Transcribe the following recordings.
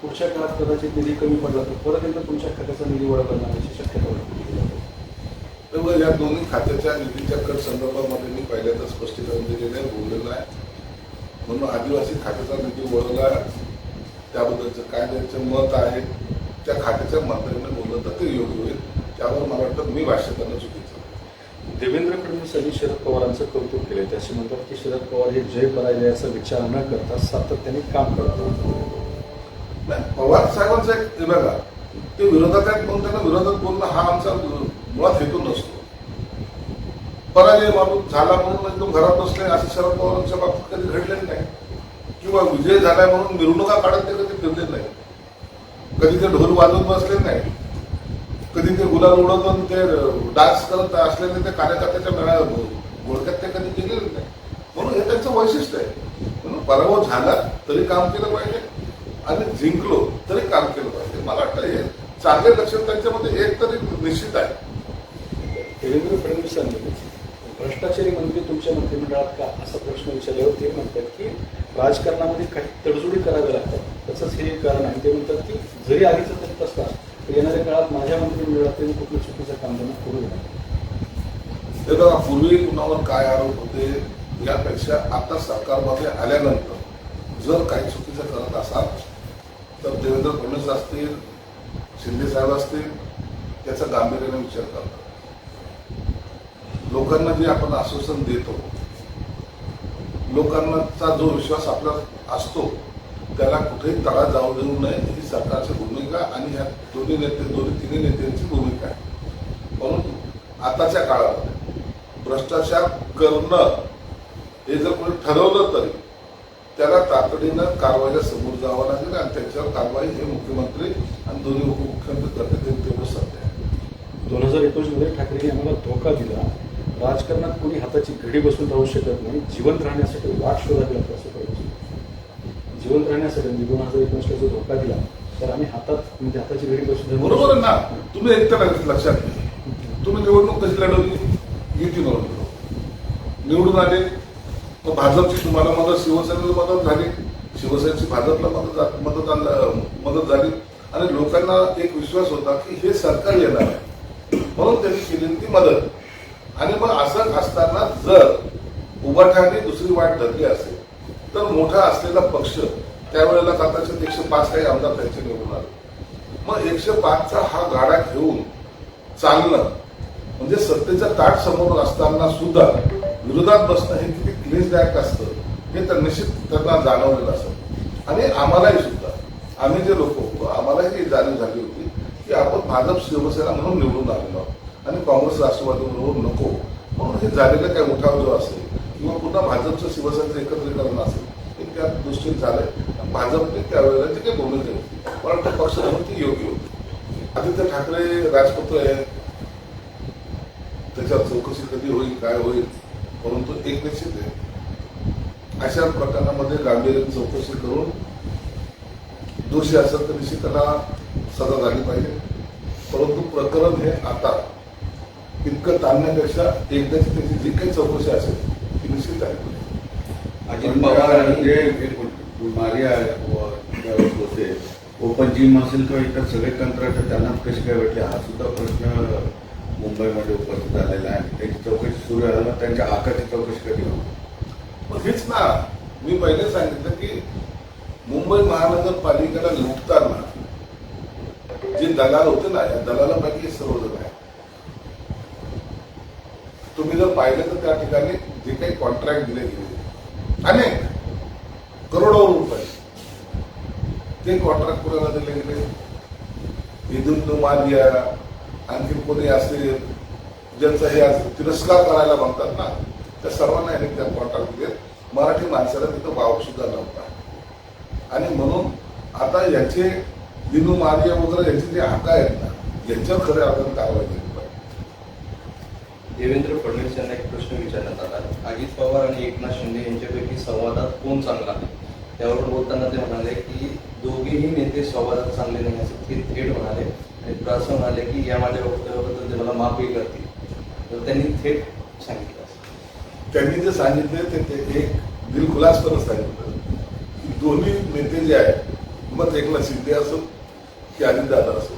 पुढच्या काळात कदाचित निधी कमी पडला तर परत एकदा तुमच्या खात्याचा निधी वळवला जाण्याची शक्यता वाटते. त्यामुळे या दोन्ही खात्याच्या निधीच्या कट संदर्भामध्ये मी पहिल्यांदा स्पष्टीकरण दिलेलं आहे, बोललेलं आहे. म्हणून आदिवासी खात्याचा निधी वळवला त्याबद्दलचं काय त्यांचं मत आहे त्या खात्याच्या मंत्र्यांनी बोललं तर ते योग्य होईल. त्यावर मला वाटतं मी भाष्य करणं चुकीचं. देवेंद्र फडणवीस यांनी शरद पवारांचं कौतुक केले. ते असे म्हणतात की शरद पवार हे जय पराजयाचा विचार न करता सातत्याने काम करतात. नाही, पवार साहेबांचा एक बघा ते विरोधात आहेत म्हणून त्यांना विरोधात बोलणं हा आमचा मुळात हेतू नसतो. पराजय माणूस झाला म्हणून एकदम घरात बसले असं शरद पवारांच्या बाबतीत कधी घडलेलं नाही. किंवा विजय झालाय म्हणून मिरवणुका काढत ते कधी फिरले नाही. कधी ते ढोल वाजवत बसले नाही. कधी ते गुलाल उडवून ते डान्स करत असलेले ते कार्यकर्त्याच्या मेळा घोडक्यात ते कधी केलेले नाही. म्हणून हे त्यांचं वैशिष्ट्य आहे. म्हणून पराभव झाला तरी काम केलं पाहिजे आणि जिंकलो तरी काम केलं पाहिजे. मला वाटतं हे चांगले लक्षण त्यांच्यामध्ये एक तरी निश्चित आहे. देवेंद्र फडणवीसांनी भ्रष्टाचारी मंत्री तुमच्या मंत्रिमंडळात का असा प्रश्न विचारल्यावर ते म्हणतात की राजकारणामध्ये काही तडजोडी कराव्या लागतात. तसंच हे कारण आहे. ते म्हणतात की जरी आधीचं तरी असतात तर येणाऱ्या काळात माझ्या मंत्रिमंडळात त्यांनी कुठलं चुकीचं काम त्यांना करू नये. ते बघा पूर्वी कुणावर काय आरोप होते यापेक्षा आता सरकारमध्ये आल्यानंतर जर काही चुकीचं करत असाल तर देवेंद्र फडणवीस असतील, शिंदे साहेब असतील त्याचा गांभीर्याने विचार करतात. लोकांना जे आपण आश्वासन देतो, लोकांचा जो विश्वास आपला असतो त्याला कुठेही तडा जाऊ देऊ नये ही सरकारची भूमिका आणि ह्या तिन्ही नेत्यांची भूमिका आहे. म्हणून आताच्या काळामध्ये भ्रष्टाचार करणं हे जर कोणी ठरवलं तरी त्याला तातडीनं कारवाईला समोर जावं लागेल आणि त्याच्यावर कारवाई हे मुख्यमंत्री आणि दोन्ही उपमुख्यमंत्री करते तेवढं सत्य आहे. 2019 मध्ये ठाकरेंनी आम्हाला धोका दिला. राजकारणात कोणी हाताची घडी बसून राहू शकत नाही. जिवंत राहण्यासाठी वाट शोधावी लागते असं पाहिजे. जिवंत राहण्यासाठी 2019ला जो धोका दिला तर आम्ही हाताची घडी बसून बरोबर आहे ना. तुम्ही एकतर लक्षात घ्या, तुम्ही निवडणूक कशी लढवली? युती निवडून आले मग भाजपची तुम्हाला मदत, शिवसेनेला मदत झाली, शिवसेनेची भाजपला मदत झाली आणि लोकांना एक विश्वास होता की हे सरकार येणार आहे म्हणून त्यांनी केलेली ती मदत. आणि मग असं असताना जर उभाठ्याने दुसरी वाट धरली असेल तर मोठा असलेला पक्ष त्यावेळेला कदाचित 105 काही आमदार त्यांचे निवडून आले. मग 105चा हा गाडा घेऊन चालणं म्हणजे सत्तेचा ताट समोर असताना सुद्धा विरोधात बसणं हे किती क्लेशदायक असतं हे तर निश्चित त्यांना जाणवलेलं असतं. आणि आम्हालाही सुद्धा आम्ही जे लोक आम्हालाही जाणीव झाली होती की आपण भाजप शिवसेना म्हणून निवडून आलेलो आहोत आणि काँग्रेस राष्ट्रवादी बरोबर नको म्हणून हे झालेलं काही उठाव जो असेल किंवा पुन्हा भाजपचं शिवसेनेचं एकत्रीकरण असेल हे त्या दृष्टीने झालंय. भाजपने त्यावेळेला जी काही भूमिका होती मला वाटतं पक्ष म्हणून ती योग्य होती. आदित्य ठाकरे राजपुत्र आहे, त्याच्यावर चौकशी कधी होईल काय होईल परंतु एक निश्चित आहे अशा प्रकरणामध्ये गांभीर्याने चौकशी करून दोषी असेल तर निश्चित त्याला सजा झाली पाहिजे. परंतु प्रकरण हे आता इतकं ताणण्यापेक्षा एकदाची त्याची जी काही चौकशी असेल ती निश्चित आहे. अजित पवार जे मारिया होते ओपन जिम असेल किंवा इतर सगळे कंत्राट त्यांना कसे काय भेटले हा सुद्धा प्रश्न मुंबईमध्ये उपस्थित झालेला आहे. त्याची चौकशी सुरू झाल्याला त्यांच्या हक्काची चौकशी कधी होईल? मग हेच ना मी पहिले सांगितलं की मुंबई महानगरपालिकेला लुटताना जे दलाल होते ना या दलालापैकी सर्वजण आहे. तुम्ही जर पाहिलं तर त्या ठिकाणी जे काही कॉन्ट्रॅक्ट दिले गेले अनेक करोडो रुपये ते कॉन्ट्रॅक्ट कोणाला दिले गेले? ईदुल मारिया आणखी कोणी असेल ज्यांचा हे तिरस्कार करायला म्हणतात ना त्या सर्वांना यांनी त्या कॉन्ट्रॅक्ट दिले. मराठी माणसाला तिथं वाव सुद्धा नव्हता आणि म्हणून आता याचे दिनू मारिया वगैरे यांचे जे हक्क आहेत ना यांच्यावर खरे आपण कारवाई केली पाहिजे. देवेंद्र फडणवीस यांना एक प्रश्न विचारण्यात आला. अजित पवार आणि एकनाथ शिंदे यांच्यापैकी संवादात कोण चांगला आहे त्यावर बोलताना ते म्हणाले की दोघेही नेते संवादात चांगले नाही असं ते थेट म्हणाले आणि असं म्हणाले की या माझ्या वक्तव्याबद्दल ते मला माफही करतील. तर त्यांनी थेट सांगितलं. त्यांनी जे सांगितले ते एक दिलखुलासपणे सांगितलं की दोन्ही नेते जे आहेत मग एकनाथ शिंदे असो की अजितदादा असो,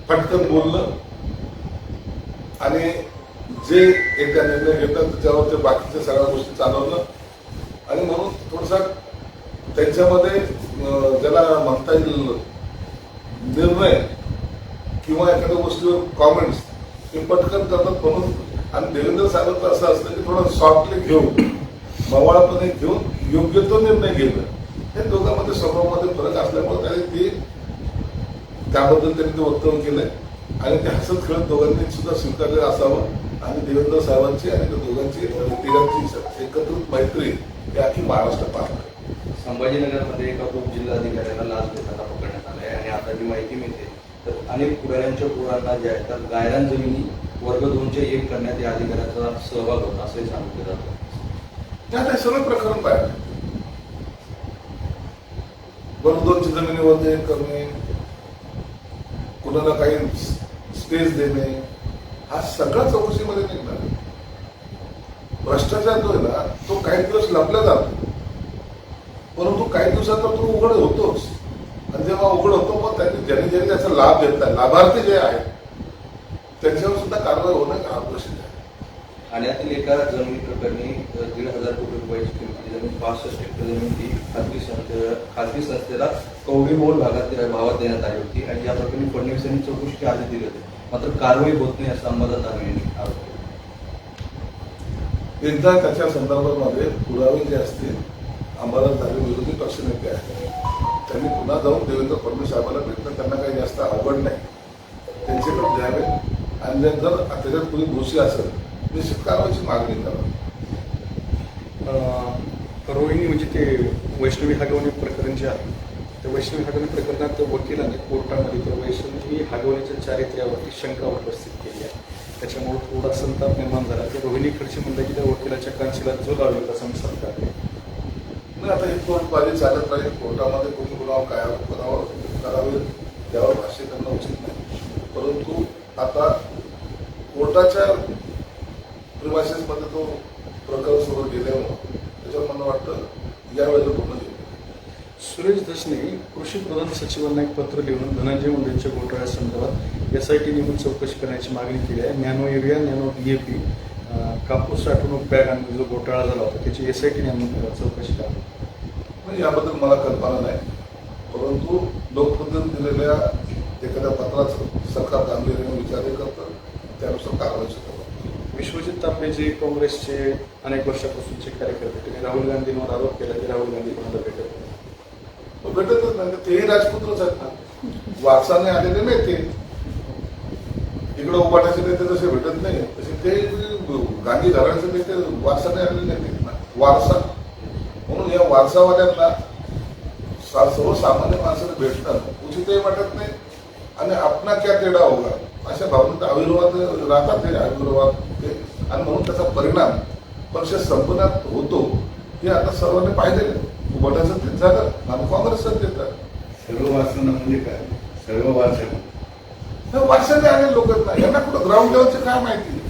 पटकन बोललं आणि जे एकदा निर्णय घेतात त्याच्यावर ते बाकीच्या सगळ्या गोष्टी चालवलं. आणि म्हणून थोडसा त्यांच्यामध्ये ज्याला म्हणता येईल निर्णय किंवा एखाद्या गोष्टीवर कॉमेंट्स हे पटकन करतात म्हणून. आणि देवेंद्र साहेबांचं असं असतं की थोडं सॉफ्टली घेऊन, मवाळपणे घेऊन योग्य तो निर्णय घेणं, हे दोघांमध्ये स्वभावामध्ये फरक असल्यामुळे त्यांनी ते त्याबद्दल त्यांनी ते वक्तव्य केलंय. आणि ते हसत खेळत दोघांनी सुद्धा स्वीकारलेलं असावं. आणि देवेंद्र साहेबांची आणि त्या दोघांची तिघांची एकत्रित मैत्री ही अख्खी महाराष्ट्र पाहणार. संभाजीनगरमध्ये एका उपजिल्हाधिकाऱ्याला लाच घेताना पकडण्यात आलंय आणि आता जी माहिती मिळते तर अनेक पुढाऱ्यांच्या पुरांना ज्या आहेत तर गायरान जमिनी वर्ग 2च्या 1 करण्यात या अधिकाऱ्याचा सहभाग होता असंही सांगितलं जातं. त्यात हे सगळं प्रकरण पाहिजे. वर्ग 2ची जमिनीवर 1 करणे, कुणाला काही स्पेस देणे, हा सगळा चौकशीमध्ये निघणार. भ्रष्टाचार जो आहे ना तो काही दिवस लपला जातो, परंतु काही दिवसात तो उघड होतोच. आणि जेव्हा उघड होतो मग त्यांनी ज्यांनी त्याचा लाभ घेतला, लाभार्थी जे आहेत त्यांच्यावर सुद्धा कारवाई होणं आवश्यक आहे. ठाण्यातील एका जमिनी प्रकरणी 1,500 कोटी रुपयाची किमतीची जमीन 65 हेक्टर जमीन ही खाजगी संस्थेला कवडीमोल भावात देण्यात आली होती. आणि या प्रकरणी फडणवीस यांनी चौकशीचे आदेश दिले होते, मात्र कारवाई होत नाही असं अंबादास दानवे यांनी आरोप केला. एकदा त्याच्या संदर्भामध्ये पुरावे जे असतील, अंबादास दानवे विरोधी पक्षनेते आहेत, त्यांनी पुन्हा जाऊन देवेंद्र फडणवीस साहेबांना भेटणं त्यांना काही जास्त अवघड नाही, त्यांच्याकडे द्यावे. आणि जर त्याच्यात कोणी दोषी असेल निश्चित कारवाईची मागणी करावी. रोहिणी म्हणजे ते वैष्णवी हगवणे प्रकरण जे आहे, त्या वैष्णवी हगवणे प्रकरणात वकिलांनी कोर्टामध्ये त्या वैष्णवी हगवण्याच्या चारित्र्यावरती शंका उपस्थित केली आहे. त्याच्यामुळे थोडा संताप निर्माण झाला. ते रोहिणी खडसे म्हणतात की त्या वकिलाच्या कांशीला जो लावेल तसा मी सरकार नाही. आता ही कोर्टबाजी चालत राहील. कोर्टामध्ये कोणी गुन्हा काय करावे त्यावर भाष्य करणं उचित नाही. परंतु आता कोर्टाच्या प्रिमायसेसमध्ये तो प्रकार सुरू गेल्यामुळं त्याच्यावर मला वाटतं यावेळेला पूर्ण गेलं. सुरेश दसने कृषी प्रधान सचिवांना एक पत्र लिहून धनंजय मुंडेंच्या घोटाळ्यासंदर्भात SIT नेमून चौकशी करण्याची मागणी केली आहे. नॅनो युरिया, नॅनो DAP, कापूस साठवणूक बॅग आणि जो घोटाळा झाला होता त्याची SIT नेमून चौकशी करावी. याबद्दल मला कल्पना नाही, परंतु लोकप्रतिनिधी दिलेल्या एखाद्या पत्राचं सरकार गांभीर्याने विचार करतं, त्यानुसार कारवाई सुरू. विश्वजित तापे जे काँग्रेसचे अनेक वर्षापासूनचे कार्यकर्ते, त्यांनी राहुल गांधींवर आरोप केला की राहुल गांधी कोणाला भेटत नाही. भेटतच नाही. तेही राजपुत्रच आहेत ना, वारसाने आलेले नेते. इकडे उभाटाचे नेते जसे भेटत नाही तसे ते गांधी घराण्याचे नेते वारसाने आलेले नेते ना, वारसा. म्हणून या वारसावाल्यांना सर्वसामान्य माणसाने भेटणं उचितही वाटत नाही. आणि आपणा क्या तेढा होगा अशा भावनेत आविर्भावात राहतात हे आविर्भावात ते. आणि म्हणून त्याचा परिणाम पक्ष संपण्यात होतो हे आता सर्वांनी पाहिलेलं आहे. उभाटाचं तेच झालं आणि काँग्रेसचं तेच झालं. सर्व वाचणं म्हणजे काय? सर्व वाचन वारशाने आलेले लोक आहेत ना, यांना कुठं ग्राउंड लेवलचं काय माहिती?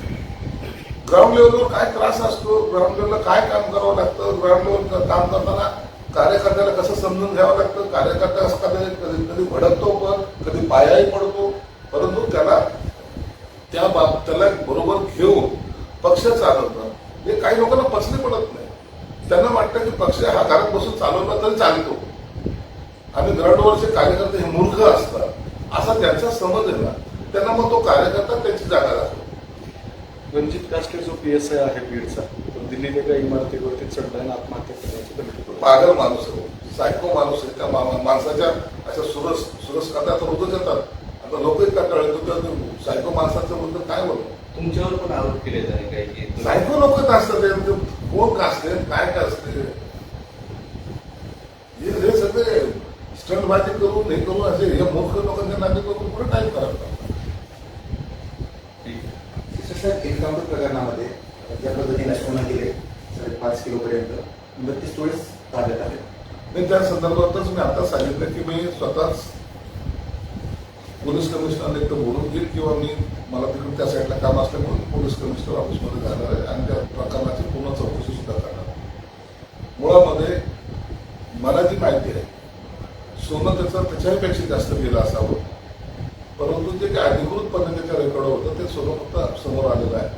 ग्राउंड लेवलवर काय त्रास असतो, ग्राउंड लेवलला काय काम करावं लागतं, ग्राउंड लेवल काम करताना कार्यकर्त्याला कसं समजून घ्यावं लागतं. कार्यकर्ता कधी कधी भडकतो, पण कधी पायाही पडतो, परंतु त्याला बरोबर घेऊन पक्ष चालवणं हे काही लोकांना पचली पडत नाही. त्यांना वाटतं की पक्ष हा घरात बसून चालवला तरी चालतो आणि ग्राउंडवरचे कार्यकर्ते हे मूर्ख असतात असा त्यांचा समज आहे ना, त्यांना मग तो कार्यकर्ता त्याची जागा राहतो. रणजित कास्टे जो PSI आहे बीडचा, तो दिल्लीत एका इमारतीवरती चढला आणि आत्महत्या करण्याची धमकी. पागल माणूस आहे, सायको माणूस आहे. त्या माणसाच्या अशा सुरस कथा तर होतच येतात. आता लोक इतका कळत सायको माणसाचं बद्दल काय बोलतो. तुमच्यावर पण आरोप केले जाणे काही की सायको लोकच असतात. कोण का असते, काय का असते, हे सगळे स्टंटबाजी करून हे करून असे हे मूर्ख लोकांच्या नाते करून पुढे टाईप करायला. एन्काउंटर प्रकरणामध्ये ज्या पद्धतीने सोनं गेले 5.5 किलोपर्यंत 32 तोळेच ताब्यात आले. नाही, त्या संदर्भातच मी आता सांगितलं की मी स्वतःच पोलीस कमिशनर एक तर बोलून घेईल किंवा मला तिकडे त्या साईडला काम असल्यामुळे पोलीस कमिशनर ऑफिसमध्ये जाणार आहे आणि त्या प्रकरणाची पूर्ण चौकशी सुद्धा करणार. मुळामध्ये मला जी माहिती आहे, सोनं त्याच्यापेक्षा जास्त गेलं असावं, परंतु जे काही अधिकृतपणे त्याच्या रेकॉर्ड होतं ते सोनं फक्त समोर आलेलं आहे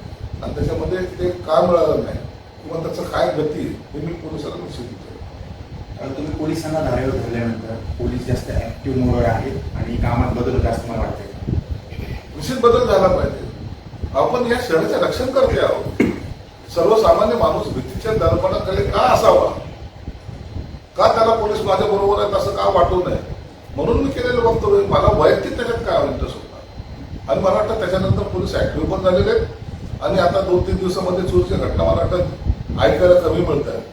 आणि त्याच्यामध्ये ते का मिळालं नाही किंवा त्याचं काय गती हे मी पोलिसांना निश्चित केलं. तुम्ही पोलिसांना धारेवर धरल्यानंतर पोलीस जास्त ऍक्टिव्ह मोडवर आहेत आणि कामात बदल होत असं मला वाटतंय. निश्चित बदल झाला पाहिजे. आपण या शहराचे रक्षण करते आहोत. सर्वसामान्य माणूस भीतीच्या दर्पणाकडे का असावा, का त्याला पोलीस माझ्या बरोबर आहेत असं का वाटू नये, म्हणून मी केलेलं वक्तव्य. मला वैयक्तिक त्याच्यात काय इंटरेस्ट होता आणि मला वाटतं त्याच्यानंतर पोलीस ऍक्टिव्ह पण झालेले आहेत आणि आता 2-3 दिवसामध्ये चोरीच्या घटना मला वाटतं ऐकायला कमी मिळत आहेत.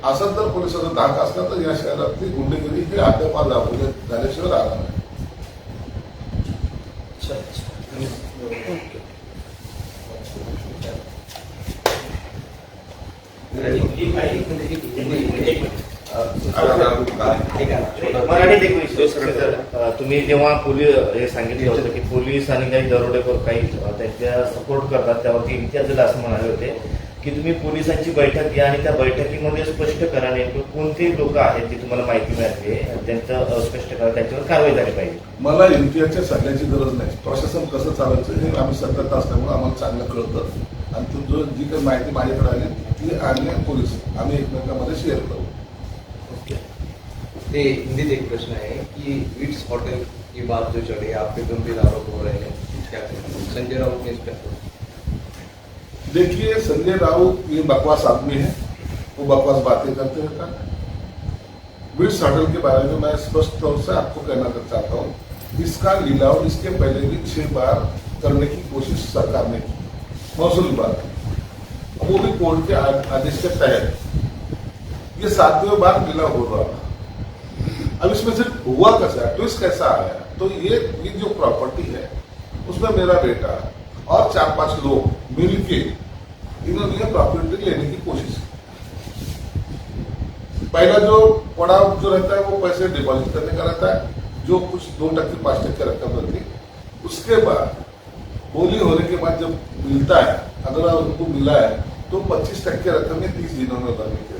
असं जर पोलिसाचा धाक असला तर या शहरातली गुंडगिरी हे अद्याप झाल्याशिवाय राहणार नाही. तुम्ही जेव्हा पोलीस हे सांगितलं होतं की पोलीस आणि काही दरोडेखोर काही त्यांच्या सपोर्ट करतात त्यावरती इम्तियाज जलील असं म्हणाले होते की तुम्ही पोलिसांची बैठक घ्या आणि त्या बैठकीमध्ये स्पष्ट करा नेमकं कोणते लोक आहेत जी तुम्हाला माहिती मिळाली त्यांचं स्पष्ट करा, त्याच्यावर कारवाई झाली पाहिजे. मला इम्तियाजच्या सांगण्याची गरज नाही. प्रशासन कसं चालायचं हे आम्ही सतत असल्यामुळे आम्हाला चांगलं कळतं आणि जो जी काही माहिती माझ्याकडे आली ती आणि पोलीस आम्ही एकमेकांमध्ये शेअर करू. ते हिंदीत एक प्रश्न है कि इट्स होटल की बात जो चढ़ी आप पे गंभीर आरोप हो रहे हैं, क्या कहें? संजय राउत ने इस पर देखिए, संजय राउत ये बकवास आदमी है, वो बकवास बातें करते रहता है. विट्स होटल के बारे में मैं स्पष्ट तौर से आपको कहना चाहता हूँ, इसका लिलाव इसके पहले भी 6 बार करने की कोशिश सरकार ने की, महसूल विभाग, वो भी कोर्ट के आदेश के तहत. ये 7वें बार लिलाव हो रहा था. अब इसमें सिर्फ हुआ कैसा, ट्विस्ट कैसा आया, तो ये जो प्रॉपर्टी है उसमें मेरा बेटा और 4-5 लोग मिलके इन्होंने प्रॉपर्टी लेने की कोशिश की. पहला जो पड़ाव जो रहता है वो पैसे डिपॉजिट करने का रहता है, जो कुछ 2% 5% रकम रहती है. उसके बाद बोली होने के बाद जब मिलता है, अगर उनको मिला है तो 25% रकम में 30 दिनों में भरने के,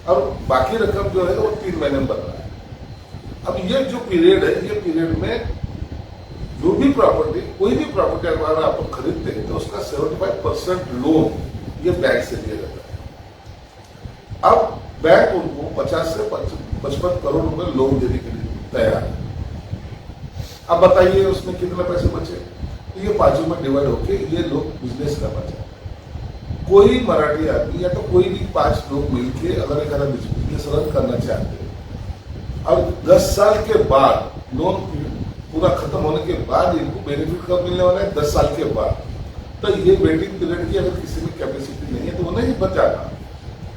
और बाकी रकम जो है वो 3 महीने में भरना है. अब ये जो पीरियड है, ये पीरियड में जो भी प्रॉपर्टी, कोई भी प्रॉपर्टी अगर आप खरीदते हैं तो उसका 75% लोन ये बैंक से लिया जाता है. अब बैंक उनको 50 से 55 करोड़ रुपए लोन देने के लिए तैयार है. अब बताइए उसमें कितने पैसे बचे, तो ये 5 में डिवाइड होके ये लोग बिजनेस करना चाहते हैं. कोई मराठी आदमी या तो कोई भी 5 लोग मिलके अगर एक बिजनेस रन करना चाहते हैं और 10 साल के बाद लोन पूरा खत्म होने के बाद इनको बेनिफिट कब मिलने वाला है, 10 साल के बाद. तो ये वेटिंग पीरियड की अगर किसी में कैपेसिटी नहीं है तो वो नहीं बच जाता.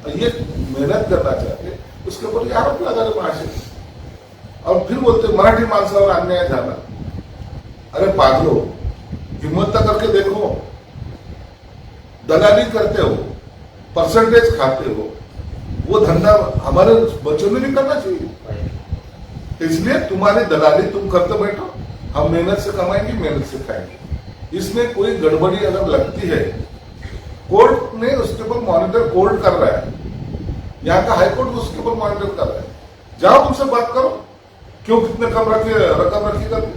ये मेहनत करना चाहते हैं, उसके ऊपर ये आरोप लगा रहे महाशय, और फिर बोलते मराठी माणसावर अन्याय झाला. अरे पागलो, हिम्मत करके देखो. दलाली करते हो, परसेंटेज खाते हो, वो धंधा हमारे बच्चों ने भी करना चाहिए. इसलिए तुम्हारी दलाली तुम करते बैठो, हम मेहनत से कमाएंगे, मेहनत से खाएंगे. इसमें कोई गड़बड़ी अगर लगती है, कोर्ट ने उसके ऊपर मॉनिटर कोर्ट कर रहा है, यहाँ का हाईकोर्ट उसके ऊपर मॉनिटर कर रहा है. जाओ उनसे बात करो, क्यों कितने कम रखे रकम रखी करके.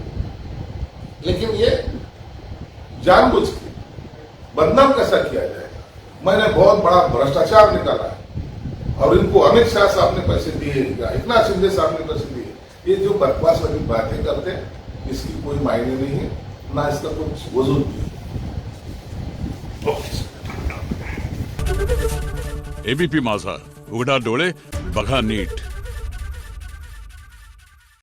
लेकिन ये जानबूझ के बदनाम कैसा किया जाएगा. मैंने बहुत बड़ा भ्रष्टाचार निकाला है और इनको अमित शाह साहब ने पैसे दिए, एकनाथ शिंदे साहब ने पैसे दिए. ये जो बकवास वाली बातें करते हैं इसकी कोई मायने नहीं है, ना इसका कुछ वजूद नहीं है. एबीपी माझा, उघडा डोळे बघा नीट.